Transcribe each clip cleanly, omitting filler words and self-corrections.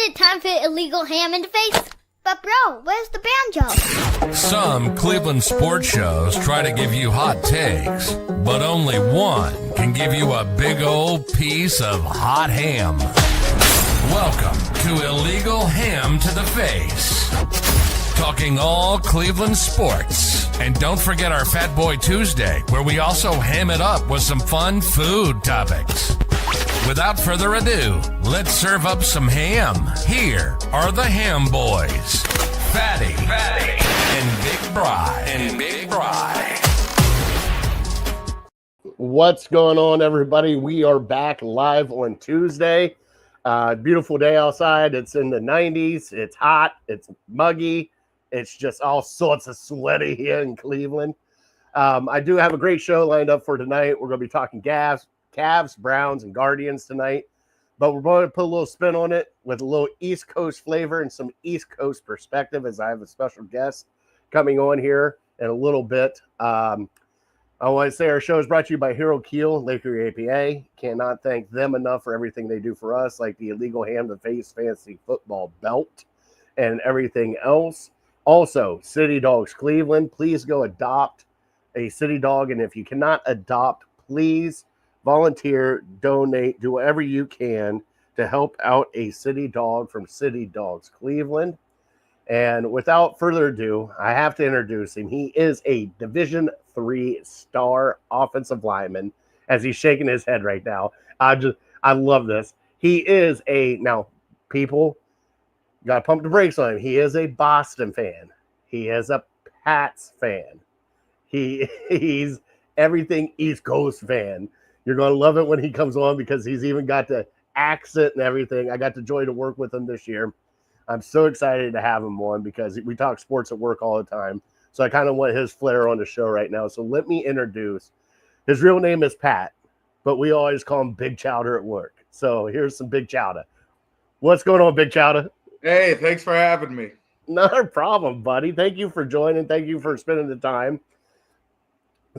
it time for illegal ham in the face? But bro, where's the banjo? Some Cleveland sports shows try to give you hot takes, but only one can give you a big old piece of hot ham. Welcome to Illegal Ham to the Face. Talking all Cleveland sports. And don't forget our Fat Boy Tuesday, where we also ham it up with some fun food topics. Without further ado, let's serve up some ham. Here are the Ham Boys, Fatty, and Big Bry. What's going on, everybody? We are back live on Tuesday. Beautiful day outside. It's in the 90s. It's hot. It's muggy. It's just all sorts of sweaty here in Cleveland. I do have a great show lined up for tonight. We're going to be talking Cavs, Browns, and Guardians tonight. But we're going to put a little spin on it with a little East Coast flavor and some East Coast perspective, as I have a special guest coming on here in a little bit. I want to say our show is brought to you by Hero Keel, Laker APA. Cannot thank them enough for everything they do for us, like the Illegal Ham to Face Fantasy Football belt and everything else. Also, City Dogs Cleveland, please go adopt a City Dog. And if you cannot adopt, please volunteer, donate, do whatever you can to help out a City Dog from City Dogs Cleveland. And without further ado, I have to introduce him. He is a Division III star offensive lineman, as he's shaking his head right now. I love this. He is now, people, got to pump the brakes on him. He is a Boston fan. He is a Pats fan. He's everything East Coast fan. You're going to love it when he comes on because he's even got the accent and everything. I got the joy to work with him this year. I'm so excited to have him on because we talk sports at work all the time. So I kind of want his flair on the show right now. So let me introduce. His real name is Pat, but we always call him Big Chowder at work. So here's some Big Chowder. What's going on, Big Chowder? Hey, thanks for having me. Not a problem, buddy. Thank you for joining. Thank you for spending the time.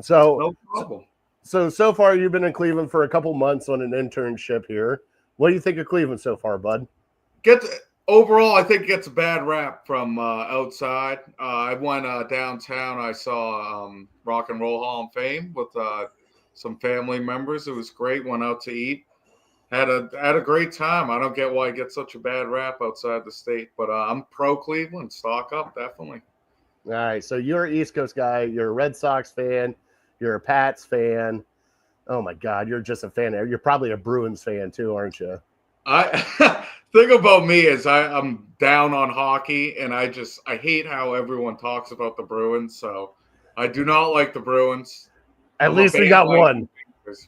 So, no problem. So far, you've been in Cleveland for a couple months on an internship here. What do you think of Cleveland so far, bud? Overall, I think it gets a bad rap from outside. I went downtown. I saw Rock and Roll Hall of Fame with some family members. It was great. Went out to eat. Had a great time. I don't get why it gets such a bad rap outside the state, but I'm pro Cleveland. Stock up, definitely. All right. So you're an East Coast guy. You're a Red Sox fan. You're a Pats fan. Oh my God, you're just a fan. You're probably a Bruins fan too, aren't you? Thing about me is I'm down on hockey, and I hate how everyone talks about the Bruins. So I do not like the Bruins. At least we got one.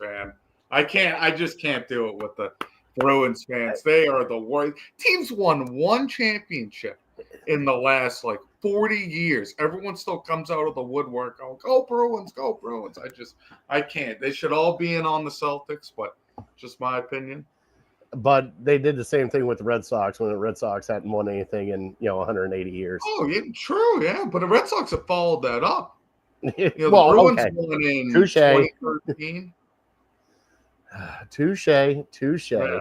Fan. I just can't do it with the Bruins fans. They are the worst. Teams won one championship in the last 40 years. Everyone still comes out of the woodwork going, go Bruins, go Bruins. I can't. They should all be in on the Celtics, but just my opinion. But they did the same thing with the Red Sox when the Red Sox hadn't won anything in 180 years. Oh, yeah, true, yeah. But the Red Sox have followed that up. The Bruins won in Touche. 2013. Touche. Yeah.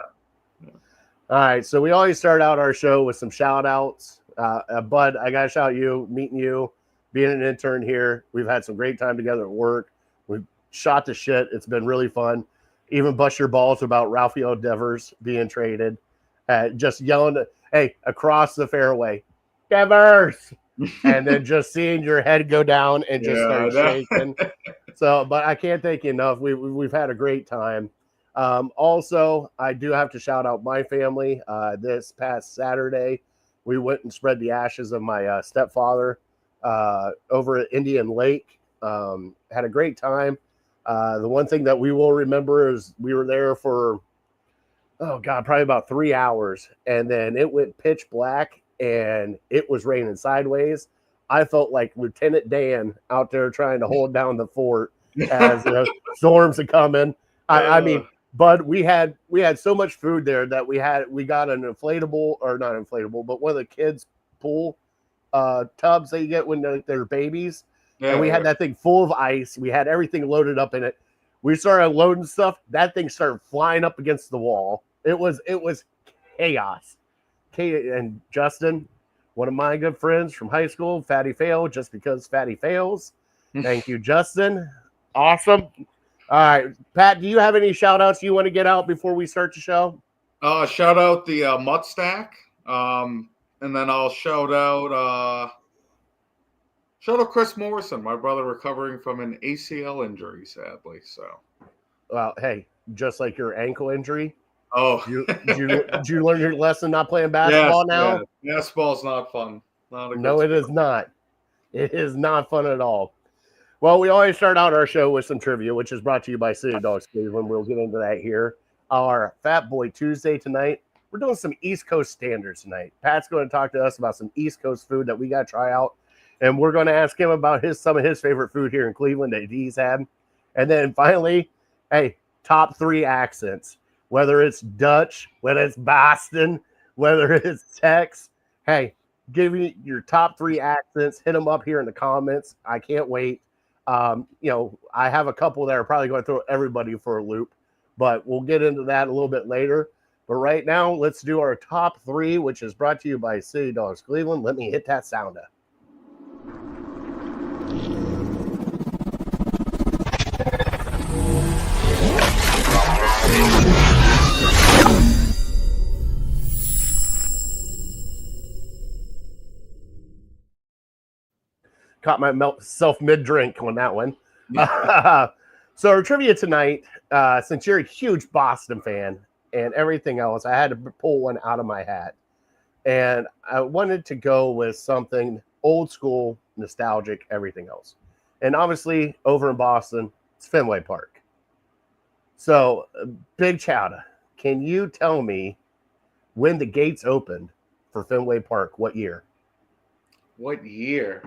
All right, so we always start out our show with some shout-outs. Bud, I got to shout you, meeting you, being an intern here. We've had some great time together at work. We've shot the shit. It's been really fun. Even bust your balls about Rafael Devers being traded. Just yelling, hey, across the fairway, Devers! And then just seeing your head go down and just start shaking. So, but I can't thank you enough. We've had a great time. Also, I do have to shout out my family. This past Saturday, we went and spread the ashes of my stepfather over at Indian Lake. Had a great time. The one thing that we will remember is we were there for, probably about 3 hours. And then it went pitch black and it was raining sideways. I felt like Lieutenant Dan out there trying to hold down the fort as storms are coming. I mean, Bud, we had so much food there that we got an inflatable, or not inflatable, but one of the kids' pool tubs that you get when they're babies. Yeah, and we had that thing full of ice. We had everything loaded up in it. We started loading stuff. That thing started flying up against the wall. It was chaos. Kate and Justin, one of my good friends from high school, Fatty Fail, just because Fatty fails. Thank you, Justin. Awesome. All right, Pat, do you have any shout outs you want to get out before we start the show? Shout out the Mutt Stack. And then I'll shout out Chris Morrison, my brother recovering from an ACL injury, sadly. So, Well, hey, just like your ankle injury, oh, did you learn your lesson not playing basketball now? Yeah. Basketball's not fun. Not a good No, it is not. It is not fun at all. Well, we always start out our show with some trivia, which is brought to you by City Dogs Cleveland. We'll get into that here. Our Fat Boy Tuesday tonight. We're doing some East Coast standards tonight. Pat's going to talk to us about some East Coast food that we got to try out. And we're going to ask him about some of his favorite food here in Cleveland that he's had. And then finally, hey, top 3 accents. Whether it's Dutch, whether it's Boston, whether it's Tex. Hey, give me your top 3 accents. Hit them up here in the comments. I can't wait. I have a couple that are probably going to throw everybody for a loop, but we'll get into that a little bit later. But right now, let's do our top 3, which is brought to you by City Dogs Cleveland. Let me hit that sounder. Caught myself mid-drink on that one. So our trivia tonight, since you're a huge Boston fan and everything else, I had to pull one out of my hat. And I wanted to go with something old school, nostalgic, everything else. And obviously, over in Boston, it's Fenway Park. So, Big Chowda, can you tell me when the gates opened for Fenway Park? What year? What year?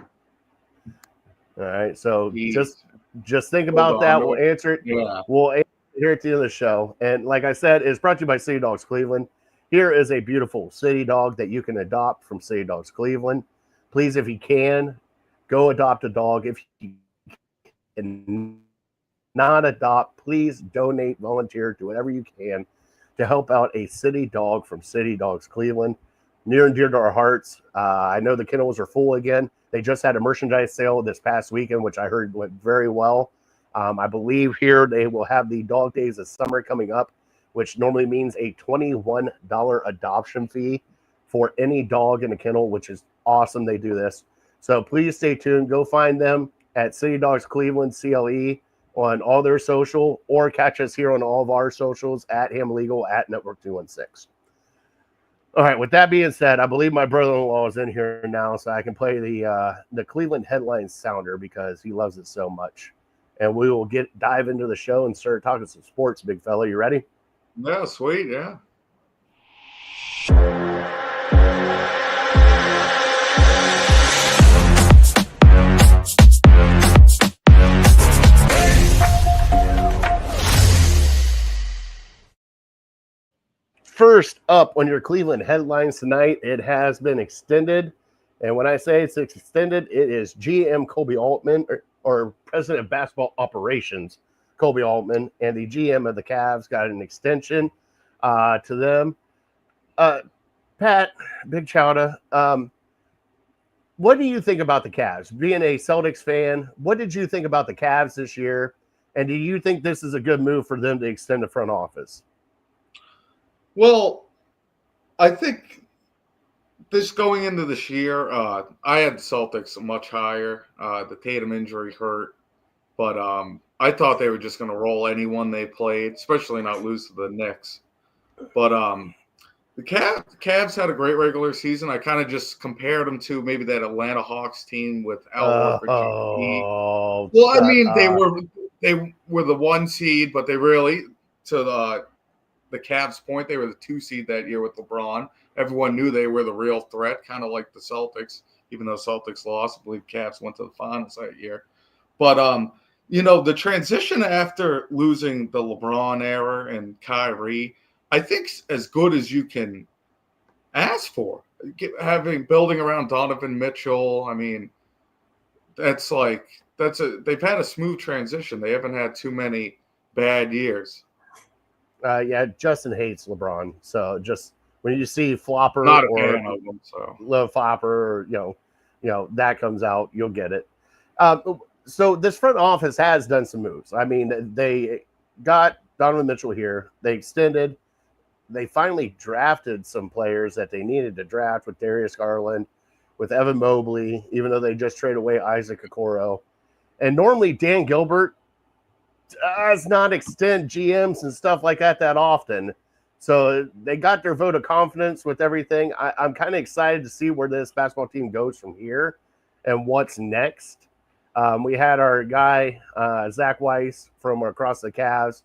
All right, so Jeez. just think about that. We'll answer it. Yeah. We'll answer it here at the end of the show. And like I said, it's brought to you by City Dogs Cleveland. Here is a beautiful city dog that you can adopt from City Dogs Cleveland. Please, if you can, go adopt a dog. If you cannot adopt, please donate, volunteer, do whatever you can to help out a city dog from City Dogs Cleveland. Near and dear to our hearts. I know the kennels are full again. They just had a merchandise sale this past weekend, which I heard went very well. I believe here they will have the Dog Days of Summer coming up, which normally means a $21 adoption fee for any dog in the kennel, which is awesome. They do this. So please stay tuned. Go find them at City Dogs Cleveland, CLE, on all their social, or catch us here on all of our socials at Ham Legal, at Network 216. All right, with that being said, I believe my brother-in-law is in here now, so I can play the Cleveland headlines sounder because he loves it so much. And we will dive into the show and start talking some sports, big fella. You ready? Yeah, sweet, yeah. First up on your Cleveland headlines tonight, it has been extended. And when I say it's extended, it is GM Kobe Altman, or President of Basketball Operations, Kobe Altman, and the GM of the Cavs got an extension to them. Pat, Big Chowda, what do you think about the Cavs? Being a Celtics fan, what did you think about the Cavs this year? And do you think this is a good move for them to extend the front office? Well, I think this going into this year, I had the Celtics much higher. The Tatum injury hurt, but I thought they were just going to roll anyone they played, especially not lose to the Knicks. But the Cavs had a great regular season. I kind of just compared them to maybe that Atlanta Hawks team with Al Horford. Well, I mean, they were the 1 seed, but they really, to the Cavs' point, they were the 2 seed that year with LeBron. Everyone knew they were the real threat, kind of like the Celtics, even though Celtics lost. I believe Cavs went to the finals that year. But, the transition after losing the LeBron era and Kyrie, I think as good as you can ask for. Building around Donovan Mitchell, I mean, they've had a smooth transition. They haven't had too many bad years. Yeah, Justin hates LeBron, so just when you see Flopper Not a or fan of them, so Low Flopper, or, that comes out, you'll get it. So this front office has done some moves. I mean, they got Donovan Mitchell here. They extended. They finally drafted some players that they needed to draft with Darius Garland, with Evan Mobley, even though they just traded away Isaac Okoro. And normally Dan Gilbert does not extend GMs and stuff like that often. So they got their vote of confidence with everything. I'm kind of excited to see where this basketball team goes from here and what's next. We had our guy, Zach Weiss from across the Cavs,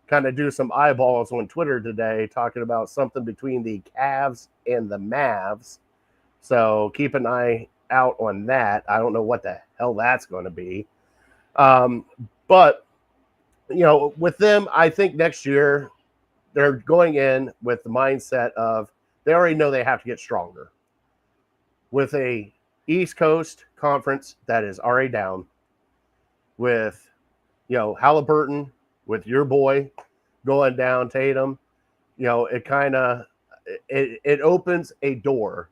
kind of do some eyeballs on Twitter today talking about something between the Cavs and the Mavs. So keep an eye out on that. I don't know what the hell that's going to be. But, with them, I think next year they're going in with the mindset of they already know they have to get stronger. With a East Coast conference that is already down, with, Halliburton, with your boy going down, Tatum, it kind of it opens a door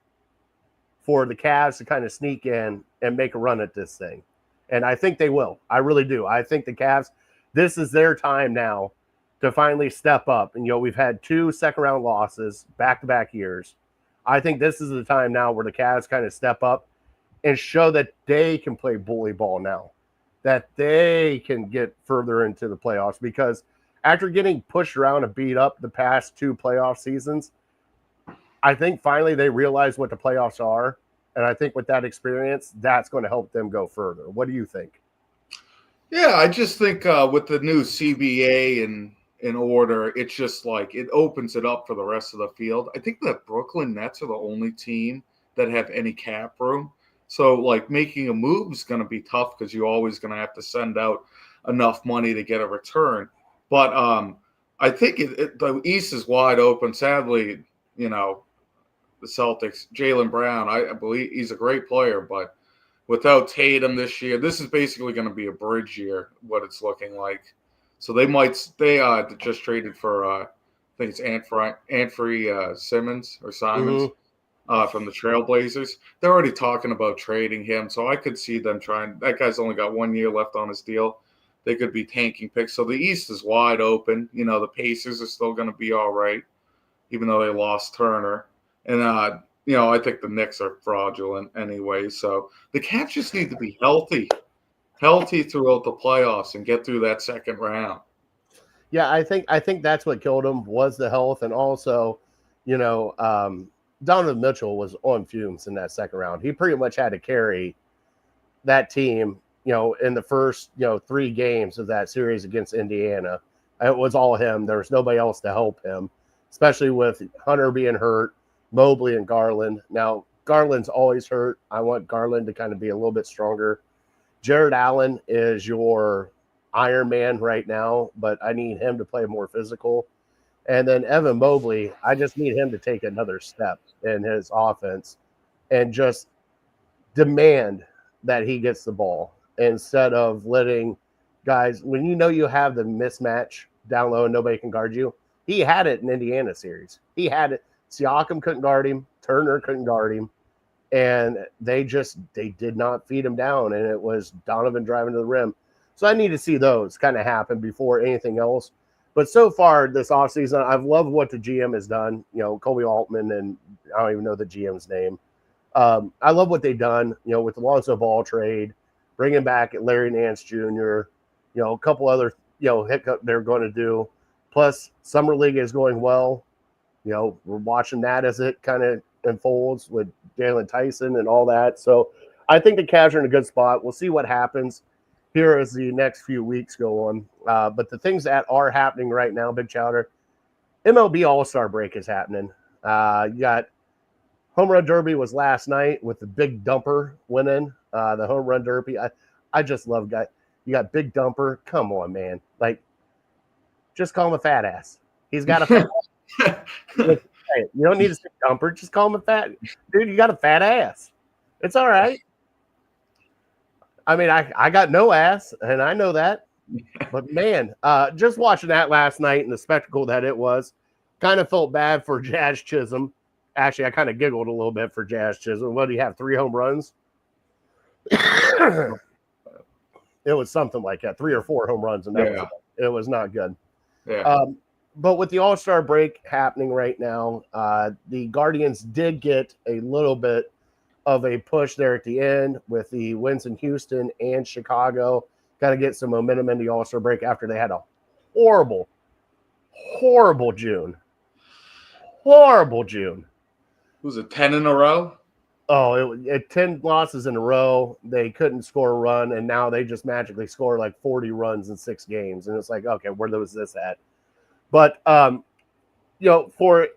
for the Cavs to kind of sneak in and make a run at this thing. And I think they will. I really do. I think the Cavs, this is their time now to finally step up. And, we've had 2 second-round losses back-to-back years. I think this is the time now where the Cavs kind of step up and show that they can play bully ball now, that they can get further into the playoffs. Because after getting pushed around and beat up the past 2 playoff seasons, I think finally they realize what the playoffs are. And I think with that experience, that's going to help them go further. What do you think? yeah, I just think with the new CBA in order, it's just like it opens it up for the rest of the field. I think the Brooklyn Nets are the only team that have any cap room. So, like, making a move is going to be tough because you're always going to have to send out enough money to get a return. But I think the East is wide open. Sadly, the Celtics, Jaylen Brown, I believe he's a great player, but without Tatum this year, this is basically going to be a bridge year, what it's looking like. So they just traded for, I think it's Anthony Simons or Simons. From the Trailblazers. They're already talking about trading him, so I could see them trying. That guy's only got 1 year left on his deal. They could be tanking picks. So the East is wide open. The Pacers are still going to be all right, even though they lost Turner. And, I think the Knicks are fraudulent anyway. So the Cavs just need to be healthy throughout the playoffs and get through that second round. Yeah, I think that's what killed them was the health. And also, Donovan Mitchell was on fumes in that second round. He pretty much had to carry that team, in the first, 3 games of that series against Indiana. It was all him. There was nobody else to help him, especially with Hunter being hurt, Mobley and Garland. Now, Garland's always hurt. I want Garland to kind of be a little bit stronger. Jared Allen is your Iron Man right now, but I need him to play more physical. And then Evan Mobley, I just need him to take another step in his offense and just demand that he gets the ball instead of letting guys, when you have the mismatch down low and nobody can guard you. He had it in Indiana series. He had it. Siakam couldn't guard him. Turner couldn't guard him. And they did not feed him down. And it was Donovan driving to the rim. So I need to see those kind of happen before anything else. But so far this offseason, I've loved what the GM has done. Kobe Altman, and I don't even know the GM's name. I love what they've done, with the Lonzo Ball trade, bringing back Larry Nance Jr., a couple other, hiccup they're going to do. Plus, Summer League is going well. We're watching that as it kind of unfolds with Jalen Tyson and all that. So I think the Cavs are in a good spot. We'll see what happens here as the next few weeks go on. But the things that are happening right now, Big Chowder, MLB All-Star break is happening. You got Home Run Derby was last night with the Big Dumper winning the Home Run Derby. I just love guy. You got Big Dumper. Come on, man. Like, just call him a fat ass. He's got a fat ass. Hey, you don't need to say Dumper. Just call him a fat. Dude, you got a fat ass. It's all right. I mean, I got no ass, and I know that. But, man, just watching that last night and the spectacle that it was, kind of felt bad for Jazz Chisholm. Actually, I kind of giggled a little bit for Jazz Chisholm. What did he have? 3 home runs? It was something like that, 3 or 4 home runs, and it was not good. Yeah. But with the All-Star break happening right now, the Guardians did get a little bit of a push there at the end with the wins in Houston and Chicago. Got to get some momentum in the All-Star break after they had a horrible June. Horrible June. Was it 10 in a row? Oh, it 10 losses in a row. They couldn't score a run, and now they just magically score like 40 runs in 6 games. And it's like, okay, where was this at? But, for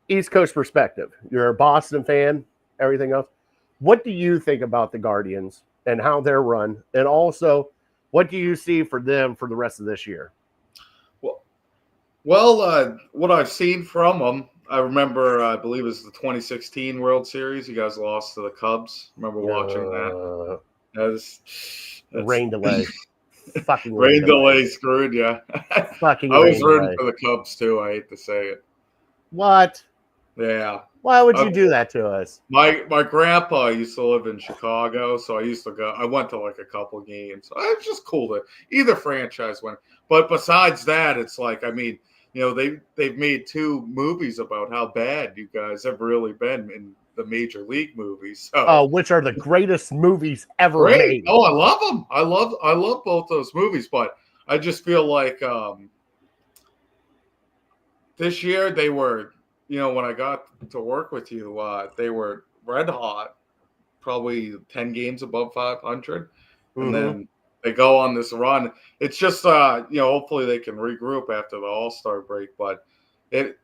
East Coast perspective, you're a Boston fan, everything else. What do you think about the Guardians and how they're run? And also, what do you see for them for the rest of this year? Well, what I've seen from them, I remember, I believe it was the 2016 World Series. You guys lost to the Cubs. Remember watching that? Rain delay. Fucking rain delay screwed you. Fucking I was rooting for the Cubs too. I hate to say it. What? Yeah. Why would you do that to us? My grandpa used to live in Chicago, so I used to go. I went to like a couple games. It's just cool to either franchise win. But besides that, it's like, I mean, they've made 2 movies about how bad you guys have really been in the major league movies. So, which are the greatest movies ever made. Oh, I love them. I love both those movies, but I just feel like this year they were, when I got to work with you, they were red hot, probably 10 games above 500, and then they go on this run. It's just, hopefully they can regroup after the All-Star break, but they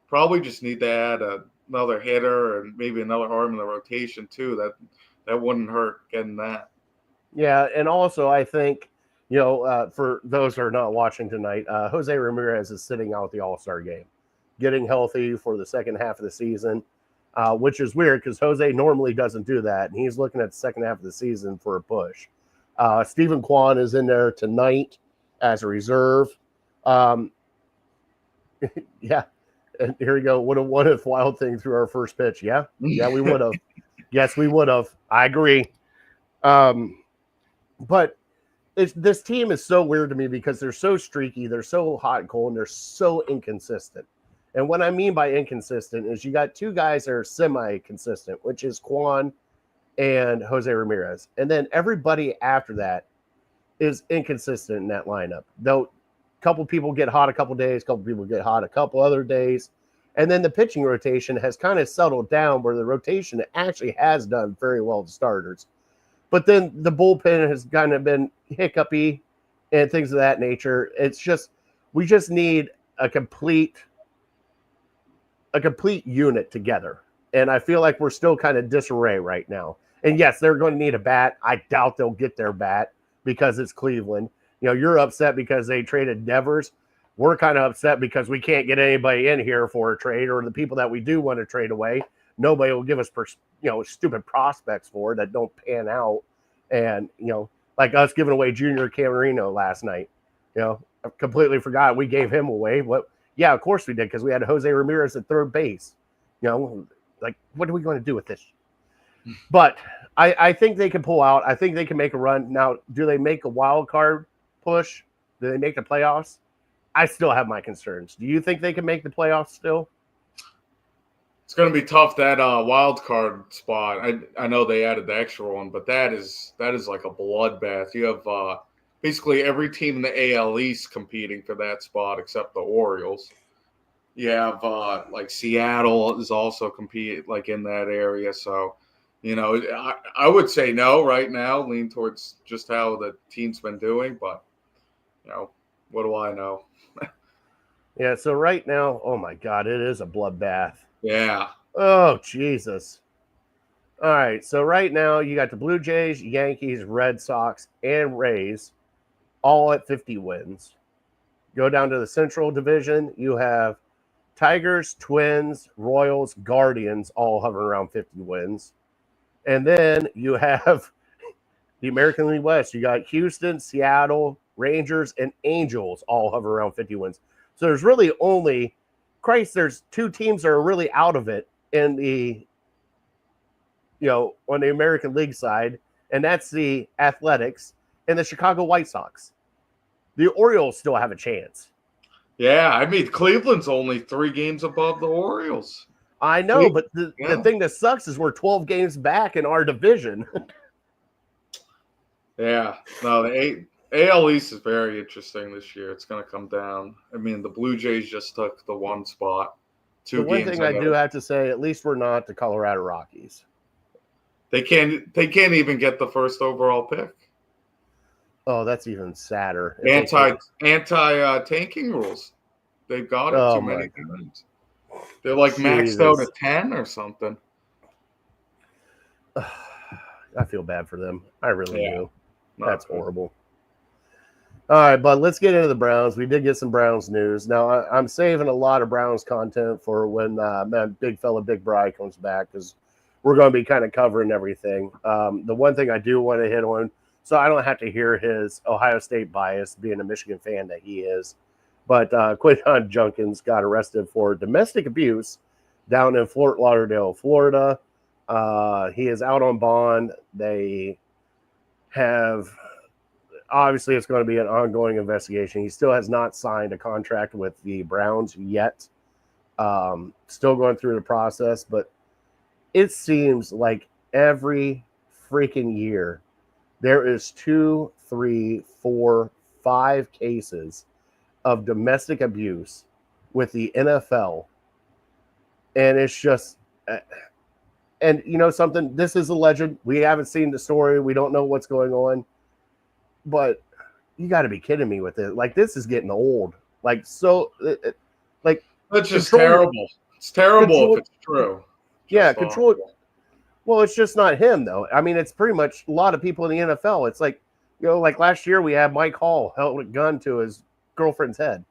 probably just need to add another hitter and maybe another arm in the rotation too. That wouldn't hurt getting that. Yeah, and also I think, for those who are not watching tonight, Jose Ramirez is sitting out the All-Star game, getting healthy for the second half of the season, which is weird because Jose normally doesn't do that, and he's looking at the second half of the season for a push. Stephen Kwan is in there tonight as a reserve. Yeah. And here we go. What a what-if Wild thing through our first pitch. Yeah, we would have. Yes, we would have. I agree. But this team is so weird to me because they're so streaky, they're so hot and cold, and they're so inconsistent. And what I mean by inconsistent is you got 2 guys that are semi-consistent, which is Kwan and Jose Ramirez. And then everybody after that is inconsistent in that lineup. Though a couple people get hot a couple days, a couple people get hot a couple other days. And then the pitching rotation has kind of settled down where the rotation actually has done very well to starters. But then the bullpen has kind of been hiccupy and things of that nature. It's just, we just need a complete unit together. And I feel like we're still kind of disarray right now. And yes, they're going to need a bat. I doubt they'll get their bat because it's Cleveland. You're upset because they traded Devers. We're kind of upset because we can't get anybody in here for a trade, or the people that we do want to trade away, nobody will give us, stupid prospects for that don't pan out. And, like us giving away Junior Camarino last night, I completely forgot we gave him away. Yeah, of course we did, because we had Jose Ramirez at third base. Like, what are we going to do with this? But I think they can pull out. I think they can make a run. Now, do they make a wild card push? Do they make the playoffs? I still have my concerns. Do you think they can make the playoffs still? It's going to be tough, that wild card spot. I know they added the extra one, but that is like a bloodbath. You have basically every team in the AL East competing for that spot except the Orioles. You have like Seattle is also competing like in that area. So, I would say no right now, lean towards just how the team's been doing. But, what do I know? Yeah, so right now, oh my God, it is a bloodbath. Yeah. Oh, Jesus. All right, so right now you got the Blue Jays, Yankees, Red Sox, and Rays all at 50 wins. Go down to the Central Division, you have Tigers, Twins, Royals, Guardians all hovering around 50 wins. And then you have the American League West. You got Houston, Seattle, Rangers, and Angels all hover around 50 wins. So there's really only, there's 2 teams that are really out of it in the, on the American League side, and that's the Athletics and the Chicago White Sox. The Orioles still have a chance. Yeah, I mean, Cleveland's only 3 games above the Orioles. I know, but the thing that sucks is we're 12 games back in our division. Yeah, no, the AL East is very interesting this year. It's going to come down. I mean, the Blue Jays just took the 1 spot. 2 The one games thing I do have to say, at least we're not the Colorado Rockies. They can't even get the first overall pick. Oh, that's even sadder. Anti tanking rules. They've got it too many times. They're like maxed out at 10 or something. I feel bad for them. I really do. That's horrible. All right, but let's get into the Browns. We did get some Browns news. Now, I'm saving a lot of Browns content for when big fella Big Bry comes back, because we're going to be kind of covering everything. The one thing I do want to hit on, so I don't have to hear his Ohio State bias, being a Michigan fan that he is, but Quinton Junkins got arrested for domestic abuse down in Fort Lauderdale, Florida. He is out on bond. They have, obviously it's going to be an ongoing investigation. He still has not signed a contract with the Browns yet. Still going through the process, but it seems like every freaking year there is 2, 3, 4, 5 cases of domestic abuse with the NFL. And it's just, and you know something, this is alleged. We haven't seen the story. We don't know what's going on. But you got to be kidding me with it. Like, this is getting old. Like, so, like, that's just terrible. It's terrible if it's true. Yeah, control. Well, it's just not him, though. I mean, it's pretty much a lot of people in the NFL. It's like, like last year we had Mike Hall held a gun to his girlfriend's head.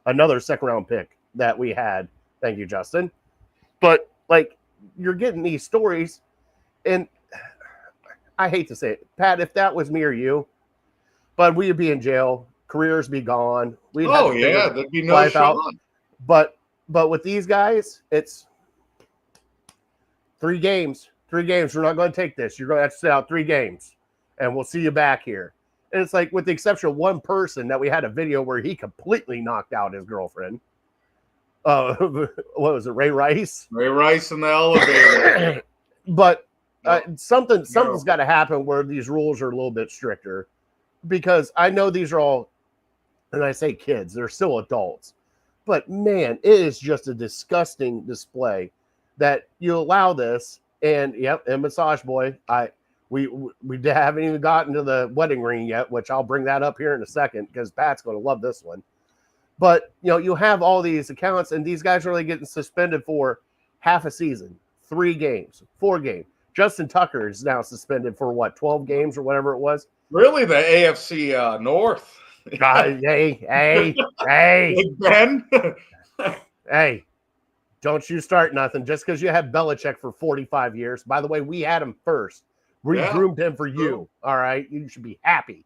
Another second-round pick that we had. Thank you, Justin. But, like, you're getting these stories, and I hate to say it, Pat, if that was me or you, but we'd be in jail, careers be gone. There'd be no shot. But with these guys, it's 3 games. 3 games. We're not going to take this. You're going to have to sit out 3 games, and we'll see you back here. And it's like, with the exception of one person that we had a video where he completely knocked out his girlfriend. What was it, Ray Rice? Ray Rice in the elevator. But something's got to happen where these rules are a little bit stricter, because I know these are all, and I say kids, they're still adults. But man, it is just a disgusting display that you allow this. And Massage Boy, we haven't even gotten to the wedding ring yet, which I'll bring that up here in a second, because Pat's going to love this one. But you have all these accounts, and these guys are really getting suspended for half a season, 3 games, 4 games. Justin Tucker is now suspended for 12 games or whatever it was. Really, the AFC North. Hey, Big Ben. Hey, don't you start nothing just because you had Belichick for 45 years. By the way, we had him first. We groomed him for you. All right, you should be happy.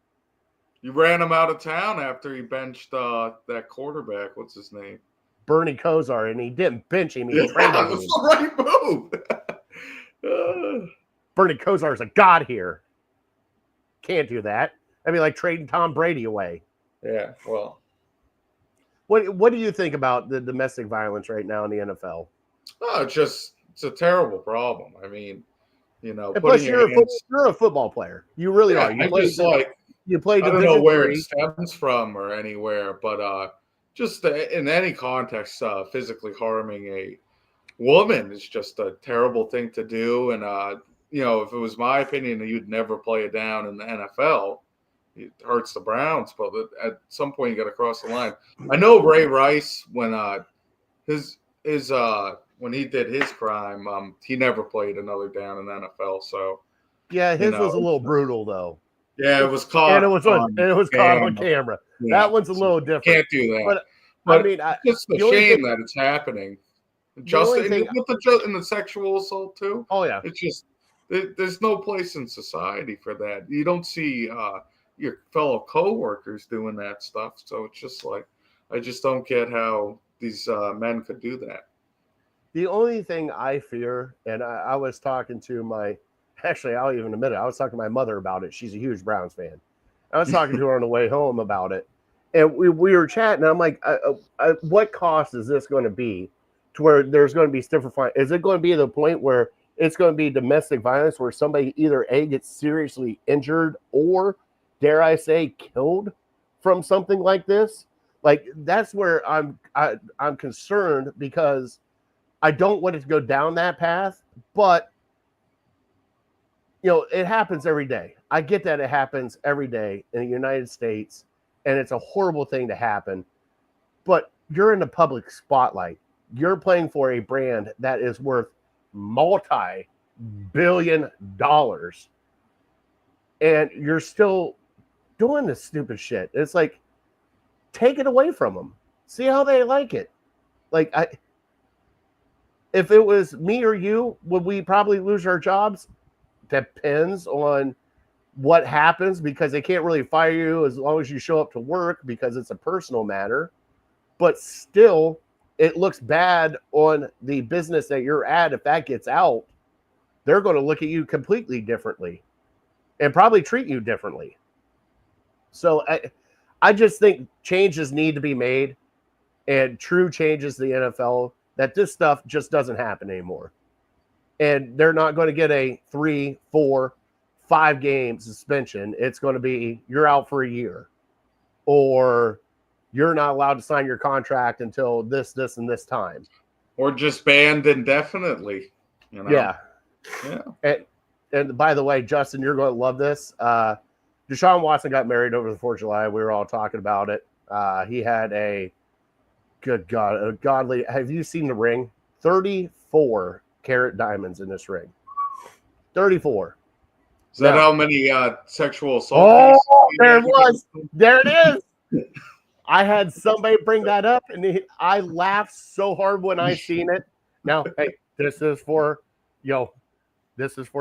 You ran him out of town after he benched that quarterback. What's his name? Bernie Kosar, and he didn't bench him. He traded him. That was the right move. Bernie Kosar is a god here. Can't do that. I mean, like trading Tom Brady away. Yeah, well. What do you think about the domestic violence right now in the NFL? Oh, it's a terrible problem. I mean, plus you're a football player. You really are. You play. I don't know where it stems from or anywhere, but just in any context, physically harming a woman is just a terrible thing to do. And if it was my opinion, you'd never play it down in the NFL. It hurts the Browns, but at some point you got to cross the line. I know Ray Rice, when when he did his crime, he never played another down in the NFL. So yeah, his was a little brutal though. Yeah, it was caught. And it was caught on camera. Yeah. That one's a little different. Can't do that. But I mean, it's just a shame that it's happening. Just in the sexual assault too. Oh yeah, it's just there's no place in society for that. You don't see your fellow coworkers doing that stuff. So it's just like, I just don't get how these men could do that. The only thing I fear, and I was talking to actually, I'll even admit it, I was talking to my mother about it. She's a huge Browns fan. I was talking to her on the way home about it. And we were chatting. And I'm like, what cost is this going to be to where there's going to be stiffer fine? Is it going to be the point where it's going to be domestic violence where somebody either A, gets seriously injured or, dare I say, killed from something like this? Like, that's where I'm concerned, because I don't want it to go down that path. But, it happens every day. I get that it happens every day in the United States, and it's a horrible thing to happen. But you're in the public spotlight. You're playing for a brand that is worth multi-billion dollars, and you're still doing this stupid shit. It's like, take it away from them. See how they like it. Like, if it was me or you, would we probably lose our jobs? Depends on what happens, because they can't really fire you as long as you show up to work, because it's a personal matter. But still, it looks bad on the business that you're at. If that gets out, they're going to look at you completely differently and probably treat you differently. So I just think changes need to be made, and true changes to the NFL, that this stuff just doesn't happen anymore. And they're not going to get a 3, 4, 5 game suspension. It's going to be, you're out for a year, or you're not allowed to sign your contract until this, and this time. Or just banned indefinitely. Yeah. And by the way, Justin, you're going to love this. Deshaun Watson got married over the 4th of July. We were all talking about it. He had a godly. Have you seen the ring? 34 carat diamonds in this ring. 34. Is that how many sexual assault? Oh, there it was. There it is. I had somebody bring that up, and I laughed so hard when I seen it. Now, hey, this is for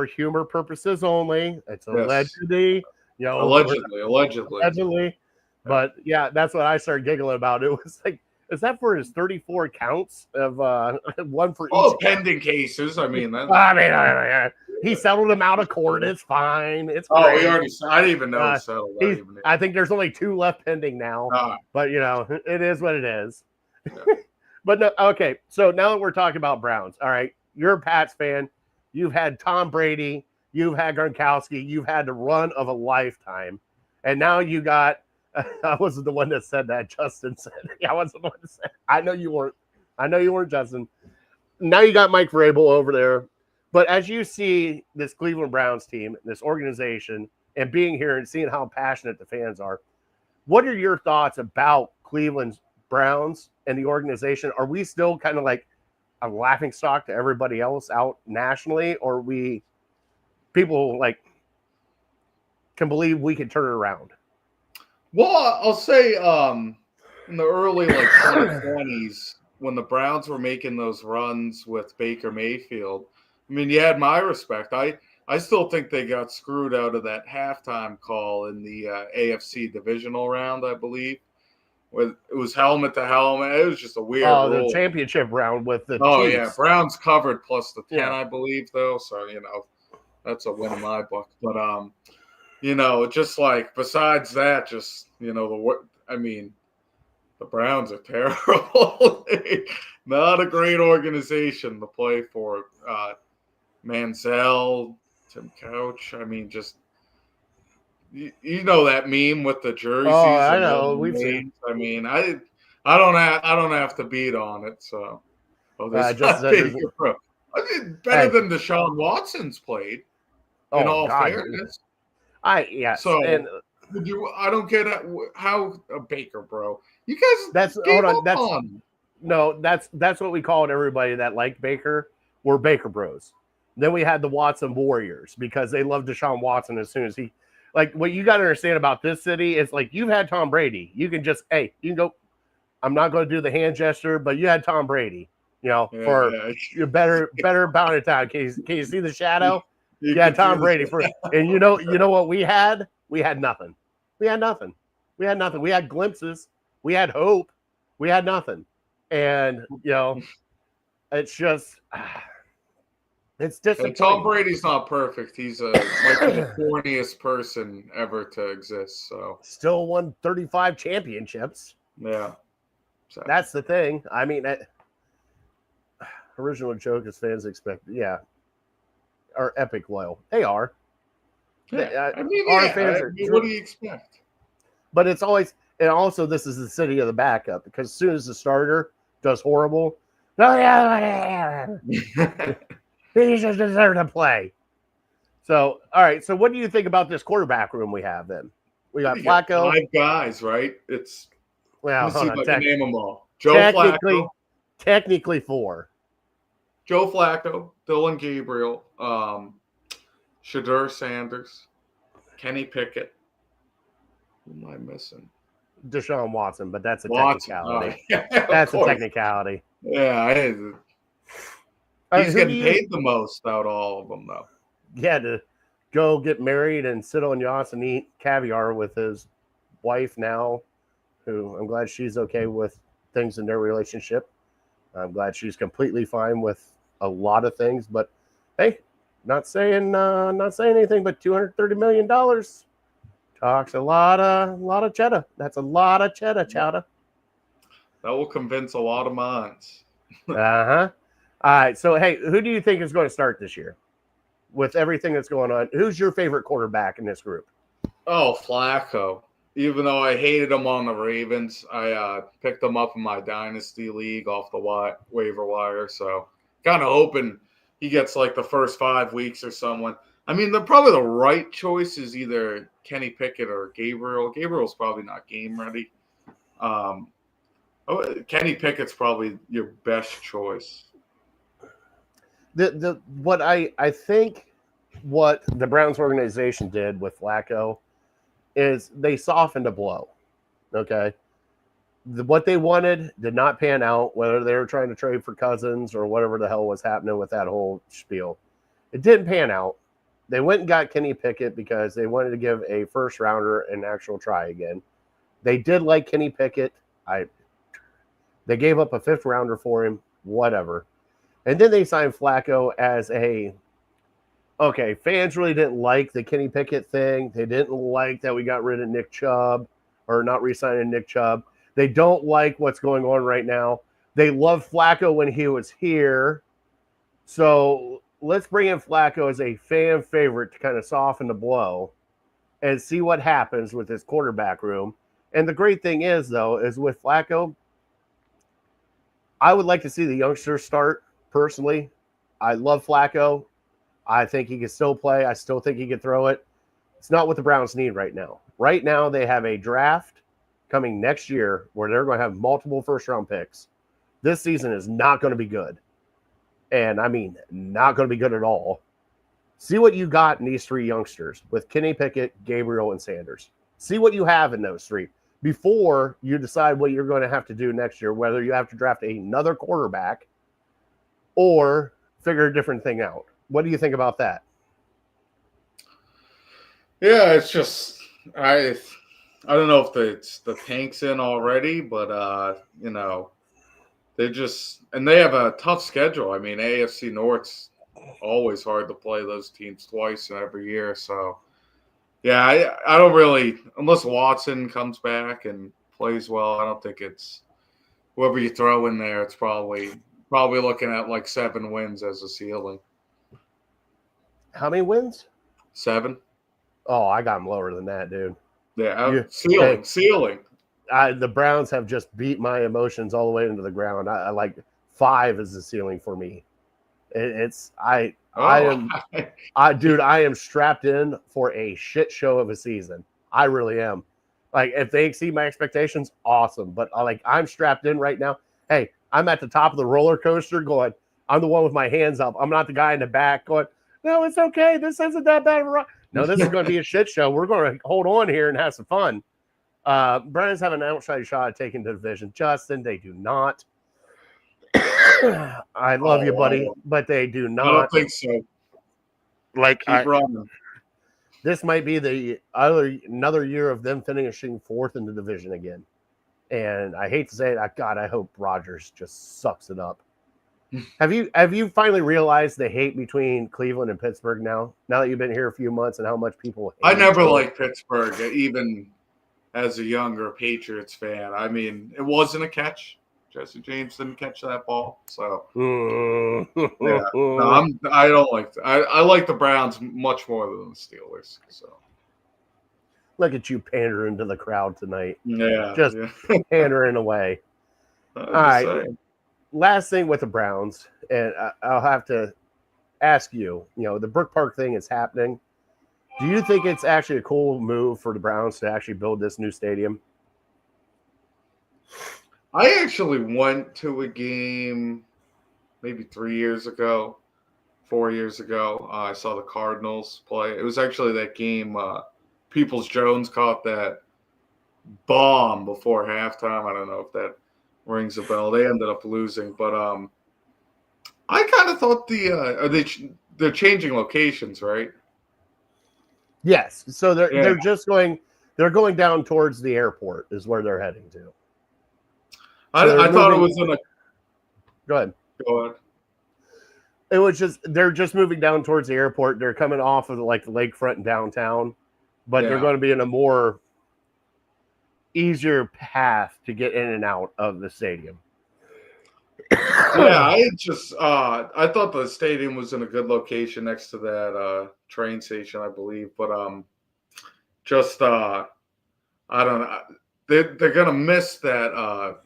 humor purposes only. It's allegedly. Allegedly. But yeah, that's what I started giggling about. It was like, is that for his 34 counts of one for each? Pending cases. I mean, he settled them out of court. It's fine. It's I didn't even know he settled. I think there's only 2 left pending now. But it is what it is. Yeah. But no, okay. So now that we're talking about Browns, all right, you're a Pats fan. You've had Tom Brady. You've had Gronkowski. You've had the run of a lifetime. And now you got, I wasn't the one that said that. Justin said, I wasn't the one that said, I know you weren't, Justin. Now you got Mike Vrabel over there. But as you see this Cleveland Browns team, this organization, and being here and seeing how passionate the fans are, what are your thoughts about Cleveland Browns and the organization? Are we still kind of like a laughingstock to everybody else out nationally, or people like can believe we can turn it around? Well, I'll say in the early 2020s, when the Browns were making those runs with Baker Mayfield, I mean, you had my respect. I still think they got screwed out of that halftime call in the AFC divisional round, I believe. It was helmet to helmet. It was just a weird rule. The championship round with the Chiefs. Yeah, Browns covered plus the 10, I believe, though. So, that's a win in my book. But, just like besides that, just, the Browns are terrible. Not a great organization to play for. Manziel, Tim Couch. I mean, just you know that meme with the jerseys. Oh, I know. We've seen. I mean, I don't have to beat on it. So, better than Deshaun Watson's played. In all fairness, So, and I don't get how Baker, bro. You guys. That's what we called everybody that liked Baker. We're Baker Bros. Then we had the Watson Warriors because they loved Deshaun Watson as soon as he. Like, what you got to understand about this city is, like, you've had Tom Brady. You can just, you can go. I'm not going to do the hand gesture, but you had Tom Brady. Your better bound in town. Can you see the shadow? Yeah, Tom Brady. And you know what we had? We had nothing. We had glimpses. We had hope. We had nothing. And, it's just, it's And disappointing. Tom Brady's not perfect. He's like the corniest person ever to exist. So Still won 35 championships. yeah, so. That's the thing. I mean, original joke is fans expect, are epic loyal. They are. Yeah. Our fans are. What do you expect? But it's always, and also this is the city of the backup, because as soon as the starter does horrible, he just deserves to play. So, all right. So, what do you think about this quarterback room we have then? We got Flacco. 5 guys, right? It's Well, let's see if I can name them all. technically Flacco, 4. Joe Flacco, Dylan Gabriel, Shadur Sanders, Kenny Pickett. Who am I missing? Deshaun Watson, but that's a Watson. technicality. Yeah, That's a technicality. Yeah, he's getting paid the most out of all of them, though. Yeah, to go get married and sit on yachts and eat caviar with his wife now, who I'm glad she's okay with things in their relationship. I'm glad she's completely fine with a lot of things, but hey, not saying anything, but $230 million talks a lot of cheddar. That's a lot of cheddar, chowder. That will convince a lot of minds. All right. So, hey, who do you think is going to start this year with everything that's going on? Who's your favorite quarterback in this group? Oh, Flacco. Even though I hated him on the Ravens, I picked him up in my dynasty league off the waiver wire. So, kind of hoping he gets like the first 5 weeks or someone. I mean, probably the right choice is either Kenny Pickett or Gabriel. Gabriel's probably not game ready. Kenny Pickett's probably your best choice. What I think what the Browns organization did with Flacco is they softened a blow. Okay. What they wanted did not pan out, whether they were trying to trade for Cousins or whatever the hell was happening with that whole spiel. It didn't pan out. They went and got Kenny Pickett because they wanted to give a first rounder an actual try again. They did like Kenny Pickett. They gave up a 5th rounder for him, whatever. And then they signed Flacco as fans really didn't like the Kenny Pickett thing. They didn't like that we got rid of Nick Chubb or not re-signing Nick Chubb. They don't like what's going on right now. They loved Flacco when he was here. So let's bring in Flacco as a fan favorite to kind of soften the blow and see what happens with his quarterback room. And the great thing is, though, is with Flacco, I would like to see the youngsters start personally. I love Flacco. I think he can still play. I still think he can throw it. It's not what the Browns need right now. Right now, they have a draft coming next year where they're going to have multiple first-round picks. This season is not going to be good. And, I mean, not going to be good at all. See what you got in these 3 youngsters with Kenny Pickett, Gabriel, and Sanders. See what you have in those 3 before you decide what you're going to have to do next year, whether you have to draft another quarterback or figure a different thing out. What do you think about that? Yeah, it's just I don't know if it's the tank's in already, but they have a tough schedule. I mean, AFC North's always hard to play those teams twice every year. So yeah, I don't really, unless Watson comes back and plays well, I don't think it's whoever you throw in there. It's probably looking at like 7 wins as a ceiling. How many wins? 7. Oh, I got them lower than that, dude. Yeah, ceiling. The Browns have just beat my emotions all the way into the ground. I like 5 is the ceiling for me. I am strapped in for a shit show of a season. I really am. Like, if they exceed my expectations, awesome. But I'm strapped in right now. Hey, I'm at the top of the roller coaster going, I'm the one with my hands up. I'm not the guy in the back going, no, it's okay. This isn't that bad of a run. No, this is going to be a shit show. We're going to hold on here and have some fun. Browns have an outside shot at taking the division. Justin, they do not. I love you, buddy, but they do not. I don't think so. Keep running. This might be another year of them finishing 4th in the division again. And I hate to say it, God, I hope Rodgers just sucks it up. Have you finally realized the hate between Cleveland and Pittsburgh now? Now that you've been here a few months and how much people hate I never each other? liked Pittsburgh, even as a younger Patriots fan. I mean, it wasn't a catch. Jesse James didn't catch that ball, so yeah. No, I don't like. I like the Browns much more than the Steelers. So Look at you pandering to the crowd tonight. yeah, Just yeah. pandering away. I'm All just right. saying. Last thing with the Browns, and I'll have to ask you, the Brook Park thing is happening. Do you think it's actually a cool move for the Browns to actually build this new stadium? I actually went to a game maybe 3 years ago, 4 years ago. I saw the Cardinals play. It was actually that game. Peoples-Jones caught that bomb before halftime. I don't know if that rings a bell. They ended up losing, but I kind of thought they're changing locations, right? Yes. So Yeah. they're going down towards the airport is where they're heading to. I thought it was in a. Go ahead. Go ahead. It was they're just moving down towards the airport. They're coming off of the lakefront in downtown, but they're Yeah. going to be in a more easier path to get in and out of the stadium. Yeah, I thought the stadium was in a good location next to that train station, I believe, but I don't know. They're gonna miss that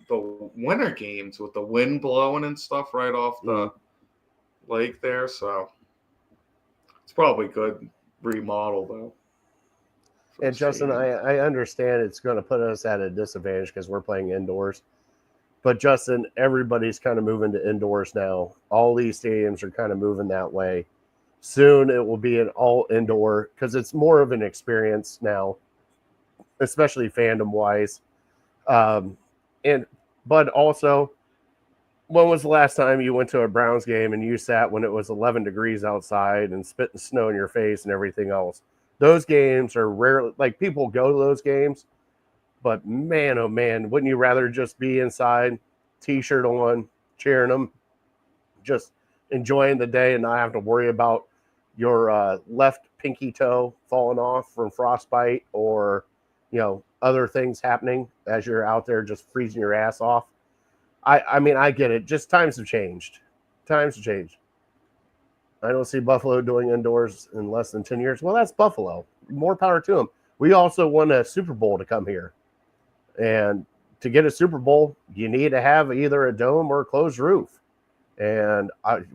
the winter games with the wind blowing and stuff right off the lake there, so it's probably good remodel though. And Justin, I understand it's going to put us at a disadvantage because we're playing indoors. But Justin, everybody's kind of moving to indoors now. All these stadiums are kind of moving that way. Soon it will be an all indoor because it's more of an experience now, especially fandom wise. But also, when was the last time you went to a Browns game and you sat when it was 11 degrees outside and spitting snow in your face and everything else? Those games are rarely, like, people go to those games, but man, oh man, wouldn't you rather just be inside, t-shirt on, cheering them, just enjoying the day and not have to worry about your left pinky toe falling off from frostbite or, other things happening as you're out there just freezing your ass off? I mean, I get it. Just times have changed. I don't see Buffalo doing indoors in less than 10 years. Well, that's Buffalo. More power to them. We also won a Super Bowl to come here. And to get a Super Bowl, you need to have either a dome or a closed roof. And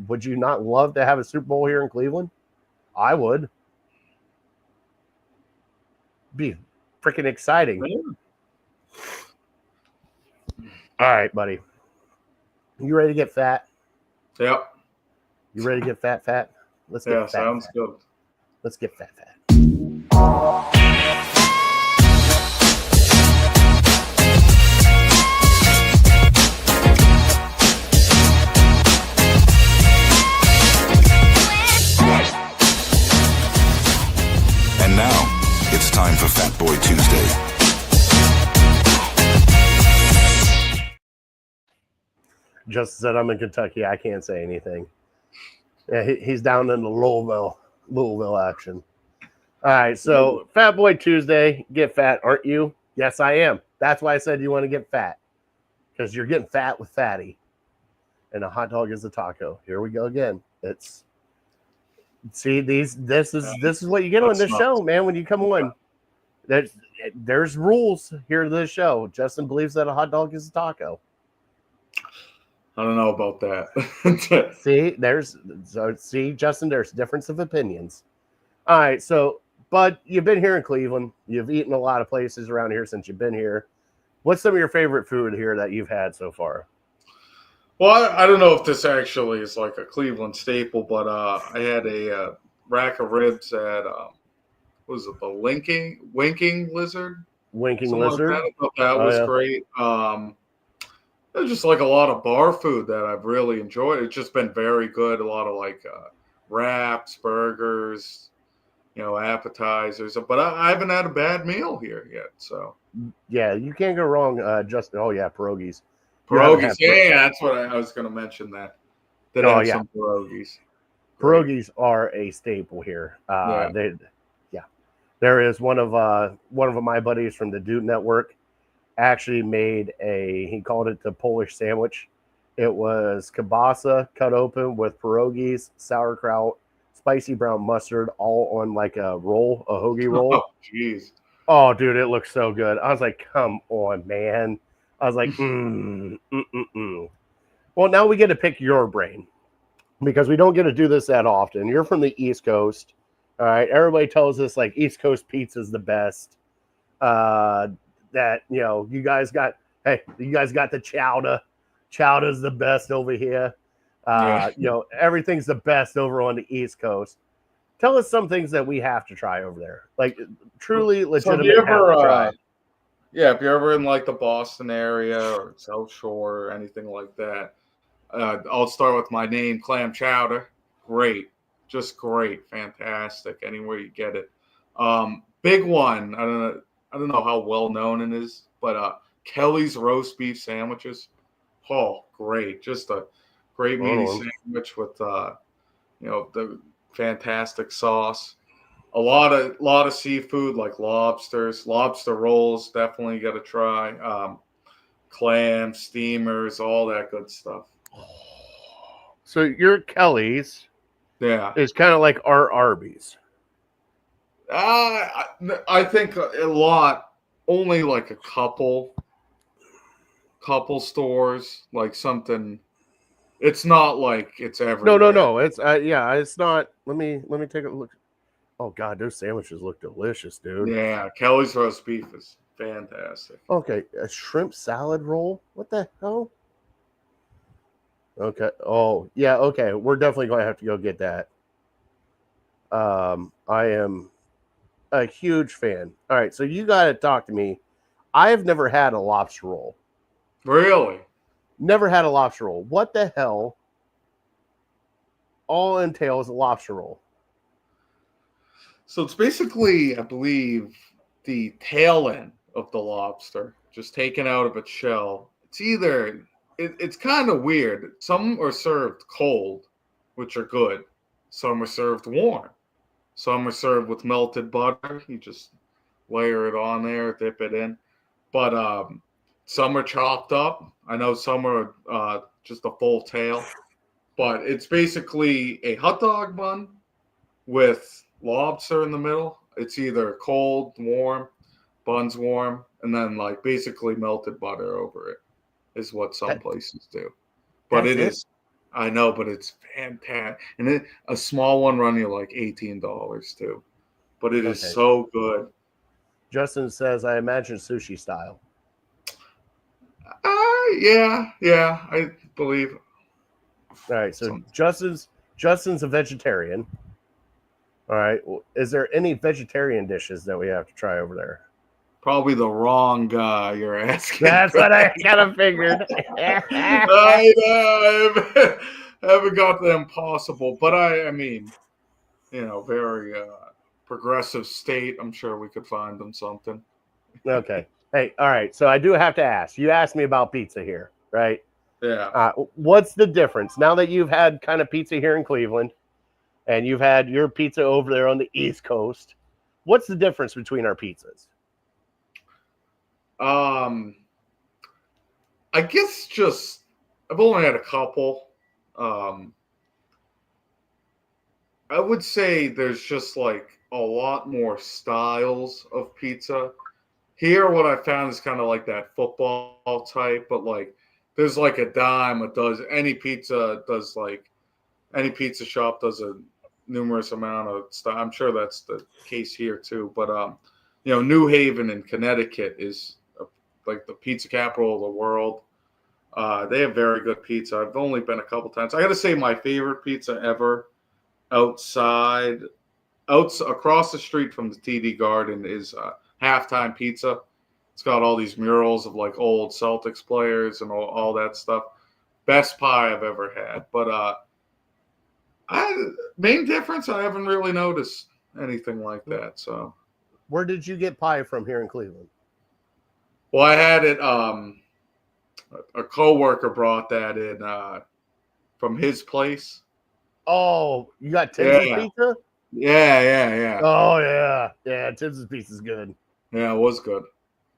would you not love to have a Super Bowl here in Cleveland? I would. Be freaking exciting. All right, buddy. You ready to get fat? Yep. You ready to get fat? Let's get fat. Sounds fat. good. Let's get fat. And now, it's time for Fat Boy Tuesday. Justin said, I'm in Kentucky. I can't say anything. Yeah, he's down in the Louisville action. All right, so Fat Boy Tuesday, get fat, aren't you? Yes, I am. That's why I said you want to get fat, because you're getting fat with Fatty, and a hot dog is a taco. Here we go again. This is what you get on this show, man. When you come on, there's rules here to this show. Justin believes that a hot dog is a taco. I don't know about that. See, Justin, there's difference of opinions. All right, so, but you've been here in Cleveland. You've eaten a lot of places around here since you've been here. What's some of your favorite food here that you've had so far? Well, I don't know if this actually is like a Cleveland staple, but I had a rack of ribs at, was it the Winking Lizard? Winking Something Lizard? Like that. I thought that was great. There's just like a lot of bar food that I've really enjoyed. It's just been very good. A lot of like wraps, burgers, appetizers. But I haven't had a bad meal here yet. So Yeah, you can't go wrong. Justin. Oh yeah, pierogies. You haven't pierogies, had yeah, that's what I was going to mention. That Oh, have yeah. some pierogies. Great. Pierogies are a staple here. Yeah. There is one of my buddies from the Dude Network actually made he called it the Polish sandwich. It was kielbasa cut open with pierogies, sauerkraut, spicy brown mustard, all on like a roll, a hoagie roll. Oh, jeez. Oh, dude, it looks so good. I was like, come on, man. I was like, Well, now we get to pick your brain because we don't get to do this that often. You're from the East Coast. All right. Everybody tells us like East Coast pizza is the best. That, you guys got the chowder. Chowder's the best over here. Everything's the best over on the East Coast. Tell us some things that we have to try over there. Like truly legitimate. So if you're try. if you're ever in like the Boston area or South Shore or anything like that, I'll start with my name, clam chowder. Great. Just great. Fantastic. Anywhere you get it. Big one. I don't know how well known it is, but Kelly's roast beef sandwiches. Oh, great. Just a great meaty sandwich with the fantastic sauce. A lot of seafood like lobsters, lobster rolls, definitely got to try. Clams, steamers, all that good stuff. So your Kelly's is kind of like our Arby's. I think a lot, only like a couple stores, like something. It's not like it's everywhere. No. It's it's not. Let me take a look. Oh God, those sandwiches look delicious, dude. Yeah, Kelly's roast beef is fantastic. Okay, a shrimp salad roll. What the hell? Okay. Oh yeah. Okay, we're definitely going to have to go get that. I am a huge fan. All right, so you got to talk to me. I have never had a lobster roll. Really? Never had a lobster roll. What the hell all entails a lobster roll? So it's basically, I believe, the tail end of the lobster, just taken out of its shell. It's either, it's kind of weird. Some are served cold, which are good. Some are served warm. Some are served with melted butter. You just layer it on there, dip it in. But some are chopped up. I know some are just a full tail. But it's basically a hot dog bun with lobster in the middle. It's either cold, warm, bun's warm, and then like basically melted butter over it is what some places do. But it is, I know, but it's fantastic. And a small one run you like $18 too. But it is so good. Justin says, I imagine sushi style. Yeah, I believe. All right, so Justin's a vegetarian. All right, is there any vegetarian dishes that we have to try over there? Probably the wrong guy you're asking. That's what I kind of figured. I haven't got the impossible, but I mean, very progressive state. I'm sure we could find them something. Okay. Hey, all right. So I do have to ask. You asked me about pizza here, right? Yeah. What's the difference now that you've had kind of pizza here in Cleveland, and you've had your pizza over there on the East Coast? What's the difference between our pizzas? I guess just I've only had a couple. I would say there's just like a lot more styles of pizza. Here, what I found is kind of like that football type, but like there's like a dime. It does any pizza shop does a numerous amount of stuff. I'm sure that's the case here too. But New Haven in Connecticut is like the pizza capital of the world. They have very good pizza. I've only been a couple times. I got to say my favorite pizza ever across the street from the TD Garden is Halftime Pizza. It's got all these murals of like old Celtics players and all that stuff. Best pie I've ever had. But main difference I haven't really noticed anything like that. So, Where did you get pie from here in Cleveland? well, I had it. A coworker brought that in from his place. Oh, you got Tibbs' Yeah. pizza? Yeah. Oh yeah. Tibbs' pizza is good. Yeah, it was good.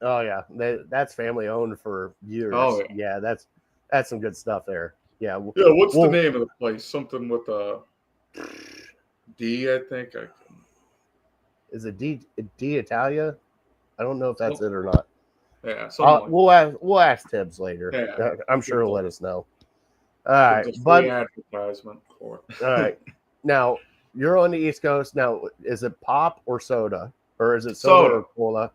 Oh yeah, that's family owned for years. Oh, yeah, that's some good stuff there. Yeah. Yeah, what's the name of the place? Something with a D, I think. Is it D Italia? I don't know if that's it or not. Yeah, something We'll ask Tibbs later. Yeah. I'm sure he'll let us know. All like right, the but free advertisement for it. all right. Now you're on the East Coast. Now, is it pop or soda, or is it soda or cola?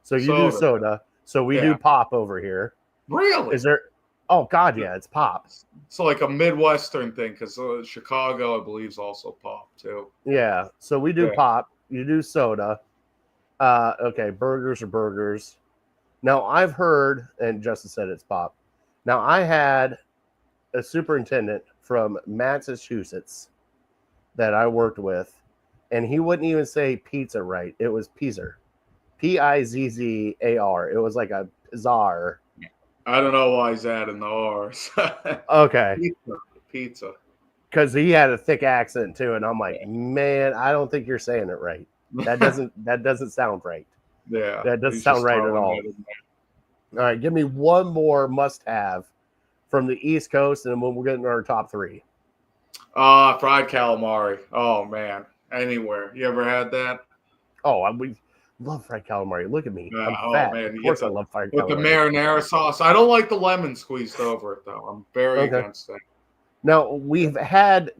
So you do soda. So we do pop over here. Really? Is there? Oh God, yeah, it's pop. It's like a Midwestern thing because Chicago, I believe, is also pop too. Yeah. So we do pop. You do soda. Okay, burgers are burgers. Now I've heard, and Justin said it's pop. Now I had a superintendent from Massachusetts that I worked with, and he wouldn't even say pizza right. It was Pizzar. Pizzar. It was like a pizzar. I don't know why he's adding the R's. Okay. Pizza. Because he had a thick accent too, and I'm like, man, I don't think you're saying it right. That doesn't sound right. Yeah. That doesn't sound right at all. All right, give me one more must-have from the East Coast, and then we'll get into our top three. Fried calamari. Oh man, anywhere. You ever had that? Oh, we love fried calamari. Look at me. I'm fat. Man, of course I love fried calamari. With the marinara sauce. I don't like the lemon squeezed over it though. I'm very against that. Now we've had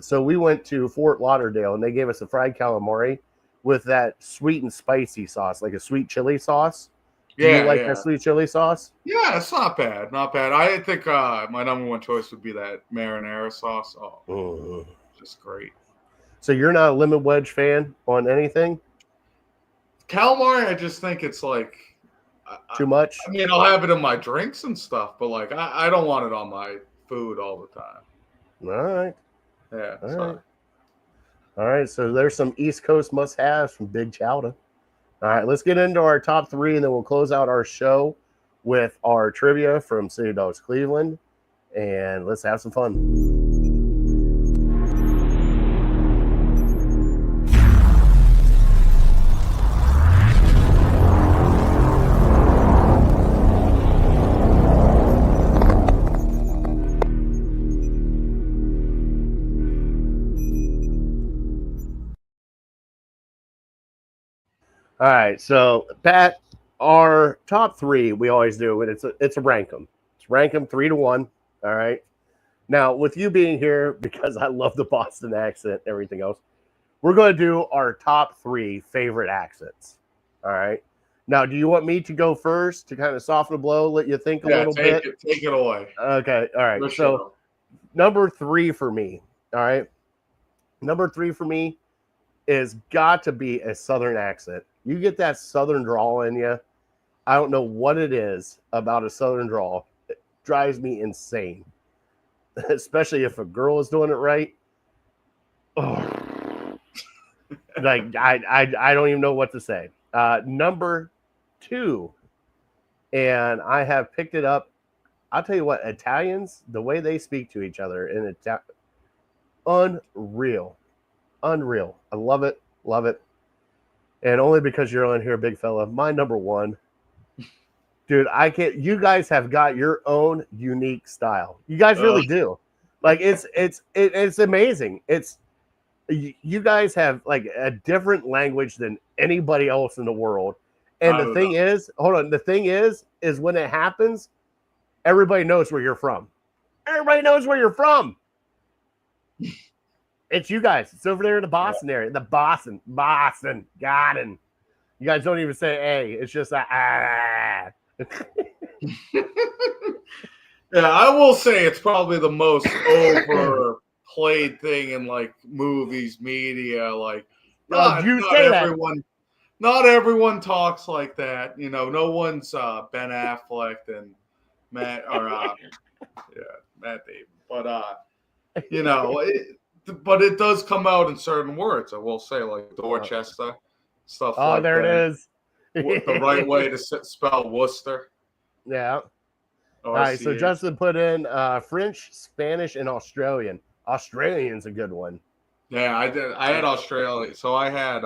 so we went to Fort Lauderdale and they gave us a fried calamari with that sweet and spicy sauce, like a sweet chili sauce. Do you like that sweet chili sauce? Yeah, it's not bad. Not bad. I think my number one choice would be that marinara sauce. Oh, just great. So you're not a lemon wedge fan on anything? Calamari, I just think it's like too much. I mean, I'll have it in my drinks and stuff, but like I don't want it on my food all the time. All right. Yeah. All right. So there's some East Coast must-haves from Big Chowda. All right, let's get into our top three, and then we'll close out our show with our trivia from City Dogs Cleveland, and let's have some fun. All right, so Pat, our top three we always do, and it's a rank them. It's rank them 3 to 1. All right. Now, with you being here, because I love the Boston accent and everything else, we're going to do our top 3 favorite accents. All right. Now, do you want me to go first to kind of soften the blow, let you think a little bit? Take it away. Okay. All right. So, number 3 for me. All right. Number 3 for me is got to be a Southern accent. You get that Southern drawl in you. I don't know what it is about a Southern drawl. It drives me insane, especially if a girl is doing it right. Oh. Like I don't even know what to say. Number 2, and I have picked it up. I'll tell you what, Italians, the way they speak to each other in unreal. I love it. And only because you're on here, big fella, my number 1. Dude, I can't. You guys have got your own unique style. You guys really do. Like it's amazing. You guys have like a different language than anybody else in the world. And the thing is, when it happens, everybody knows where you're from. Everybody knows where you're from. It's you guys. It's over there in the Boston area. The Boston. Got him. You guys don't even say A. It's just a Yeah, I will say it's probably the most overplayed thing in like movies, media. Like, not everyone talks like that. You know, no one's Ben Affleck and Matt Damon. But you know, but it does come out in certain words. I will say, like Dorchester, stuff Oh, like there that. it is. The right way to spell Worcester. Yeah. All right, so RCH. Justin put in French, Spanish, and Australian. Australian's a good one. Yeah, I did. I had Australia, so I had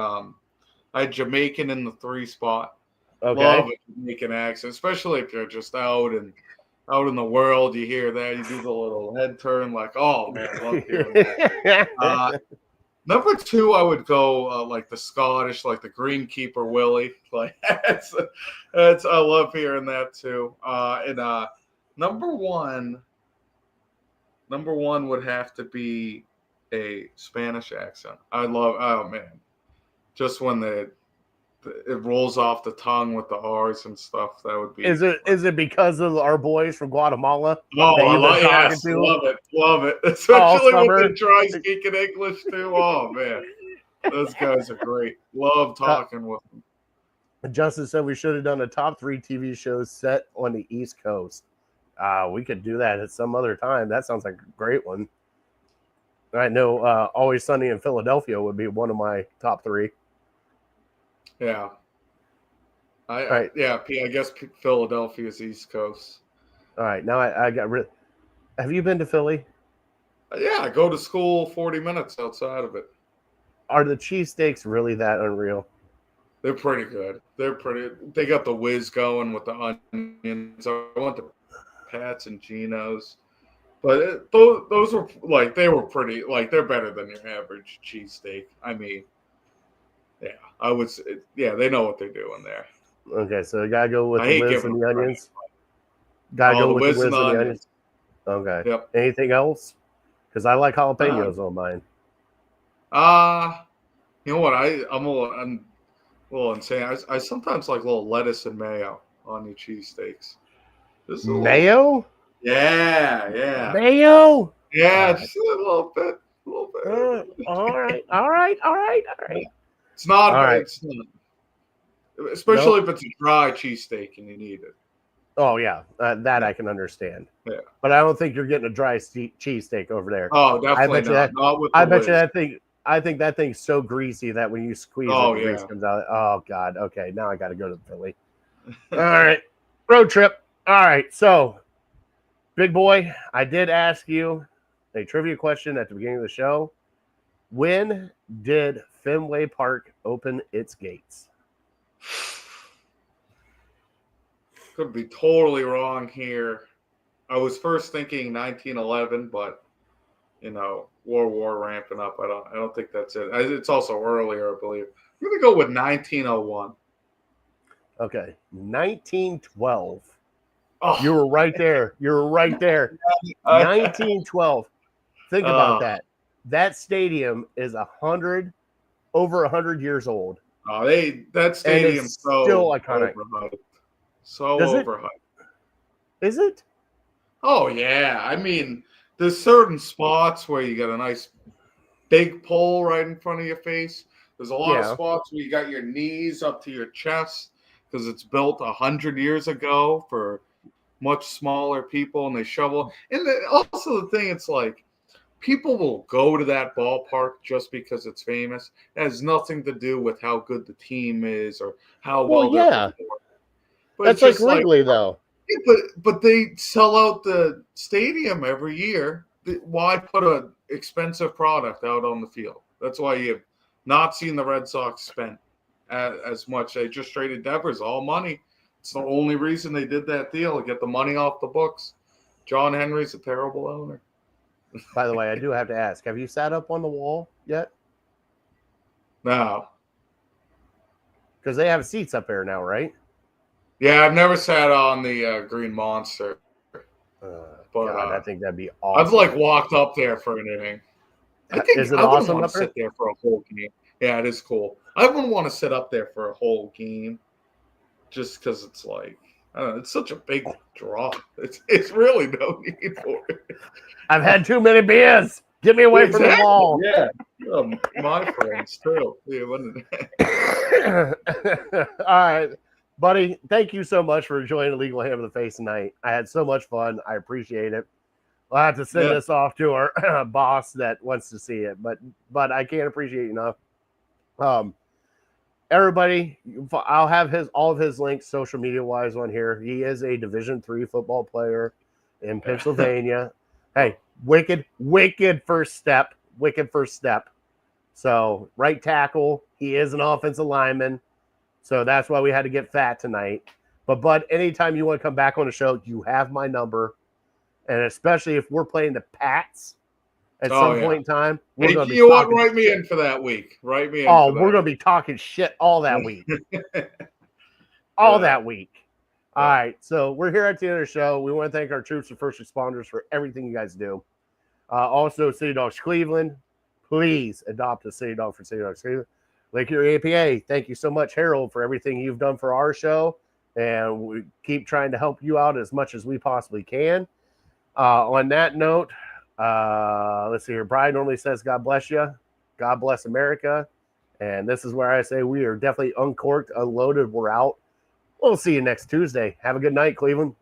Jamaican in the 3 spot. Okay. Love a Jamaican accent, especially if you're just out in the world. You hear that, you do the little head turn, like, oh man, love hearing that. Number 2, I would go like the Scottish, like the Greenkeeper Willie. Like that's I love hearing that too. And number one would have to be a Spanish accent. I love. Oh man, just when it rolls off the tongue with the R's and stuff. That would be. Is it because of our boys from Guatemala? Oh, that I you've been talking to? love it. Especially when summer. they try speaking English too. Oh man, those guys are great. Love talking with them. Justin said we should have done a top 3 TV shows set on the East Coast. We could do that at some other time. That sounds like a great one. I know Always Sunny in Philadelphia would be one of my top 3. Yeah. Right. Yeah, I guess Philadelphia's East Coast. All right, now I got rid. Have you been to Philly? Yeah, I go to school 40 minutes outside of it. Are the cheesesteaks really that unreal? They're pretty good. They got the whiz going with the onions. I went to Pat's and Geno's. But those were like, they were pretty, like, they're better than your average cheesesteak. I mean, yeah, I would say, yeah, they know what they're doing there. Okay, so you gotta go with I the hate whiz giving and the them onions. Gotta go with the whiz and the onions. onions. Okay. Yep. Anything else? Because I like jalapenos on mine. You know what? I'm a little insane. I sometimes like a little lettuce and mayo on your cheesesteaks. Mayo? Yeah. Mayo? Yeah, just a little bit. All right. It's not. All right. It's not. Especially if it's a dry cheesesteak and you need it. Oh yeah, that I can understand. Yeah. But I don't think you're getting a dry cheesesteak over there. Oh, definitely not. I bet you that thing. I think that thing's so greasy that when you squeeze it, the grease comes out. Oh God. Okay, now I got to go to Philly. All right, road trip. All right, so big boy, I did ask you a trivia question at the beginning of the show. When did Fenway Park open its gates? Could be totally wrong here. I was first thinking 1911, but World War ramping up. I don't think that's it. It's also earlier, I believe. I'm gonna go with 1901. Okay, 1912. Oh, You were right there. 1912. Think about that. That stadium is over 100 years old. That stadium's so still iconic. overhyped. So Does it? overhyped. Is it? Oh yeah. I mean, there's certain spots where you got a nice big pole right in front of your face. There's a lot of spots where you got your knees up to your chest because it's built 100 years ago for much smaller people, and they shovel. And also the thing, it's like people will go to that ballpark just because it's famous. It has nothing to do with how good the team is or how well they're performing. But That's it's like Wrigley, though. Yeah, but they sell out the stadium every year. Why put an expensive product out on the field? That's why you've not seen the Red Sox spend as much. They just traded Devers, all money. It's the only reason they did that deal, to get the money off the books. John Henry's a terrible owner. By the way, I do have to ask, have you sat up on the wall yet? No. Because they have seats up there now, right? Yeah, I've never sat on the Green Monster. But God, I think that'd be awesome. I've walked up there for an inning. Is it awesome up there? Sit there for a whole game. Yeah, it is cool. I wouldn't want to sit up there for a whole game, just because it's I don't know. It's such a big draw. It's really no need for it. I've had too many beers. Get me away from the wall. Yeah, my friends too. All right. Buddy, thank you so much for joining Illegal Ham in the Face tonight. I had so much fun. I appreciate it. We'll have to send Yeah. this off to our boss that wants to see it, but I can't appreciate you enough. Everybody, I'll have all of his links social media wise on here. He is a Division III football player in Pennsylvania. Hey, wicked first step. So right tackle, he is an offensive lineman. So that's why we had to get fat tonight. But anytime you want to come back on the show, you have my number. And especially if we're playing the Pats at some point in time, we're going to be write talking me shit. in for that week. Write me in. Oh, for we're that. going to be talking shit all that week. That week. All right. So we're here at the end of the show. We want to thank our troops and first responders for everything you guys do. Also, City Dogs Cleveland, please adopt a City Dog for City Dogs Cleveland. Lake Erie APA, thank you so much, Harold, for everything you've done for our show. And we keep trying to help you out as much as we possibly can. On that note, let's see here. Brian normally says, God bless you. God bless America. And this is where I say we are definitely uncorked, unloaded. We're out. We'll see you next Tuesday. Have a good night, Cleveland.